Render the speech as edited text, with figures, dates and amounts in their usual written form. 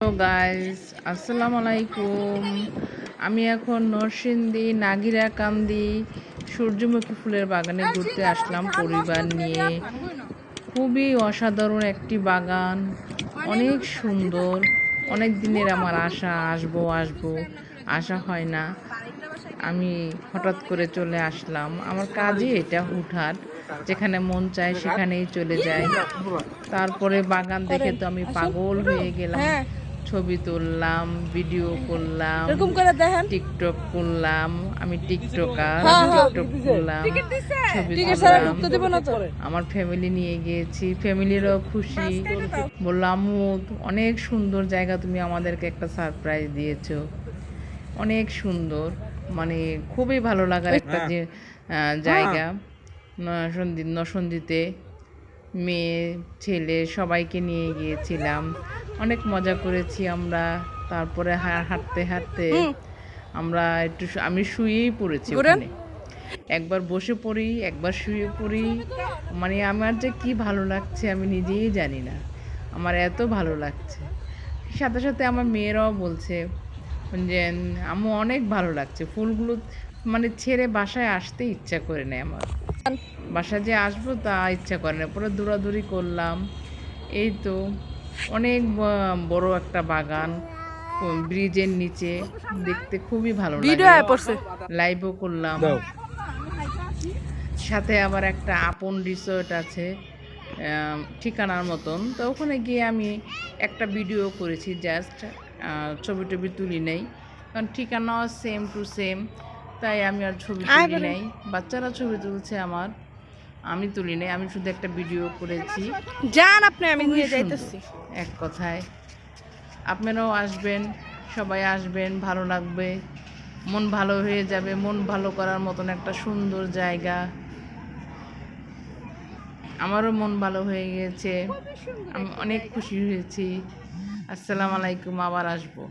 Hello guys, আসসালামু আলাইকুম। আমি এখন নরসিংদী নাগিরাকান্দি সূর্যমুখী ফুলের বাগানে ঘুরতে আসলাম পরিবার নিয়ে। খুবই অসাধারণ একটি বাগান, অনেক সুন্দর। অনেক দিনের আমার আশা, আসবো আসা হয় না। আমি হঠাৎ করে চলে আসলাম। আমার কাজই এটা, হুটহাট যেখানে মন চায় সেখানেই চলে যাই। তারপরে বাগান দেখে তো আমি পাগল হয়ে গেলাম। ছবি তুললাম, ভিডিও করলাম, টিকটক করলাম। আমি টিকটকার, টিকটক করলাম, ছবি তুললাম। আমার ফ্যামিলি নিয়ে গিয়েছি, ফ্যামিলিরও খুশি। বললাম, আম্মু অনেক সুন্দর জায়গা, তুমি আমাদেরকে একটা সারপ্রাইজ দিয়েছো। অনেক সুন্দর, মানে খুবই ভালো লাগার একটা যে জায়গা। নরসিংদীতে মেয়ে ছেলে সবাইকে নিয়ে গিয়েছিলাম, অনেক মজা করেছি আমরা। তারপরে হাঁটতে হাঁটতে আমি শুয়েই পড়েছি ওখানে। একবার বসে পড়ি, একবার শুয়ে পড়ি। মানে আমার যে কি ভালো লাগছে আমি নিজেই জানি না, আমার এত ভালো লাগছে। সাথে সাথে আমার মেয়েরাও বলছে যে আম্মু অনেক ভালো লাগছে। ফুলগুলো মানে ছেড়ে বাসায় আসতে ইচ্ছা করে না আমার, বাসায় যে আসবো তা ইচ্ছা করে না। পরে দৌড়াদৌড়ি করলাম। এই তো অনেক বড় একটা বাগান, ব্রিজের নিচে, দেখতে খুবই ভালো লাগে। লাইভও করলাম। সাথে আবার একটা আপন রিসোর্ট আছে ঠিকানার মতন, তো ওখানে গিয়ে আমি একটা ভিডিও করেছি, জাস্ট ছবি টবি তুলি নেই, কারণ ঠিকানাও সেম টু সেম। তাই আমি আর ছবি তুলি নাই, বাচ্চারা ছবি তুলছে আমার, আমি তুলি নাই। আমি শুধু একটা ভিডিও করেছি। আমি নিয়ে যাইতেছি। এক কথায় আপনারাও আসবেন, সবাই আসবেন, ভালো লাগবে, মন ভালো হয়ে যাবে। মন ভালো করার মতন একটা সুন্দর জায়গা। আমারও মন ভালো হয়ে গেছে, আমি অনেক খুশি হয়েছি। আসসালামু আলাইকুম, আবার আসবো।